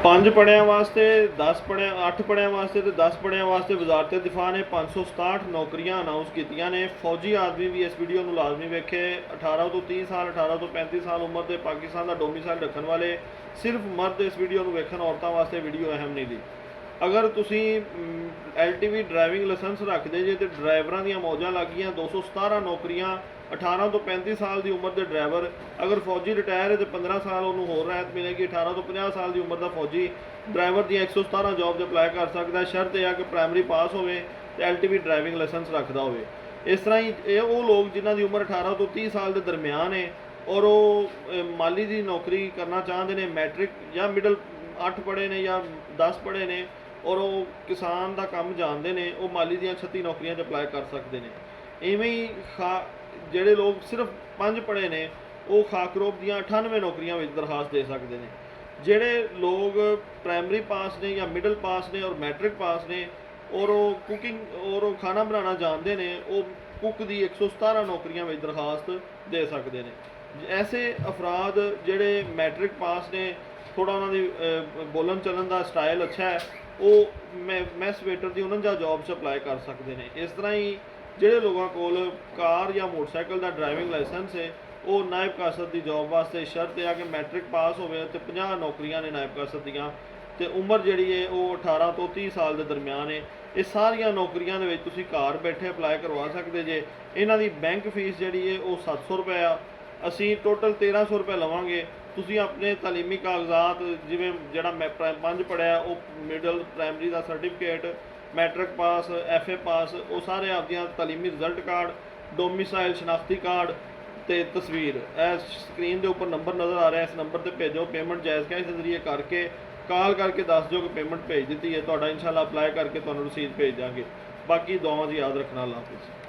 5 ਪੜ੍ਹਿਆਂ ਵਾਸਤੇ 10 ਪੜ੍ਹਿਆਂ 8 ਪੜ੍ਹਿਆਂ ਵਾਸਤੇ ਤੇ 10 ਪੜ੍ਹਿਆਂ ਵਾਸਤੇ ਵਜ਼ਾਰਤ ਦਿਫਾ ਨੇ 567 ਨੌਕਰੀਆਂ ਅਨਾਉਂਸ ਕੀਤੀਆਂ ਨੇ। ਫੌਜੀ ਆਦਮੀ ਵੀ ਇਸ ਵੀਡੀਓ ਨੂੰ ਲਾਜ਼ਮੀ ਵੇਖੇ। 18 ਤੋਂ 30 ਸਾਲ 18 ਤੋਂ 35 ਸਾਲ ਉਮਰ ਦੇ ਪਾਕਿਸਤਾਨ ਦਾ ਡੋਮੀਸਾਈਲ ਰੱਖਣ ਵਾਲੇ ਸਿਰਫ ਮਰਦ ਇਸ ਵੀਡੀਓ ਨੂੰ ਵੇਖਣ, ਔਰਤਾਂ ਵਾਸਤੇ ਵੀਡੀਓ ਅਹਿਮ ਨਹੀਂ ਦੀ। अगर तुसी LTV ड्राइविंग लाइसेंस रखते जे तो ड्राइवरों दी मौजा लग गई 217 नौकरियां 18 तो 35 साल की उम्र के ड्राइवर। अगर फौजी रिटायर है तो 15 साल उन्होंने होर राहत मिलेगी। 18 तो 50 साल की उम्र का फौजी ड्राइवर दी 117 जॉब अप्लाई कर सकता है। शर्त यह कि प्राइमरी पास होवे ते LTV ड्राइविंग लाइसेंस रखता होवे। इस तरह ही वो लोग जिन्हों की उम्र 18 तो 30 साल के दरम्यान है और वो माली की नौकरी करना चाहते हैं, मैट्रिक या मिडल 8 पढ़े ने या 10 पढ़े ने और वो किसान का काम जानते हैं, वो माली दी 36 नौकरियां अप्लाई कर सकते हैं। इवें ही जोड़े लोग सिर्फ 5 पढ़े ने वो खाकरोब दी 98 नौकरियां दरखास्त दे सकते हैं। जोड़े लोग प्राइमरी पास ने या मिडल पास ने और मैट्रिक पास ने और वो कुकिंग और खाना बनाना जानते हैं, वो कुक दी 117 नौकरियां दरखास्त दे सकते हैं। ऐसे अफराद जोड़े मैट्रिक पास ने, थोड़ा उन्होंने बोलन चलन का स्टाइल अच्छा है, वो मैस वेटर की 49 जॉब्स अप्लाई कर सकते हैं। इस तरह ही जोड़े लोगों को कार या मोटरसाइकिल का ड्राइविंग लाइसेंस है वो नायब कासत की जॉब वास्ते शर्त है कि मैट्रिक पास हो 50 नौकरियां ने नायब कासत दियाँ तो उम्र जी है वो 18 तो 30 साल के दरम्यान है। ये सारिया नौकरियां घर बैठे अप्लाई करवा सकते जे। इन्हों की बैंक फीस जी है वो 700 रुपये आ, असी टोटल 1300 रुपये लवांगे। तुसी अपने तालीमी कागजात जिवें जिहड़ा 5 पढ़िया वो मिडल प्राइमरी का सर्टिफिकेट, मैट्रिक पास, FA पास, वो सारे आपदियां तालीमी रिजल्ट कार्ड, डोमिसाइल शनाख्ती कार्ड ते तस्वीर स्क्रीन के उपर नंबर नज़र आ रहा है, इस नंबर पर भेजो। पेमेंट जायज़ कैश के जरिए करके कॉल करके दस दो कि पेमेंट भेज दी है, तो इंशाल्लाह अप्लाई करके तुहानूं रसीद भेज देंगे। बाकी दुआवां दी याद रखना। अल्लाह हाफिज़।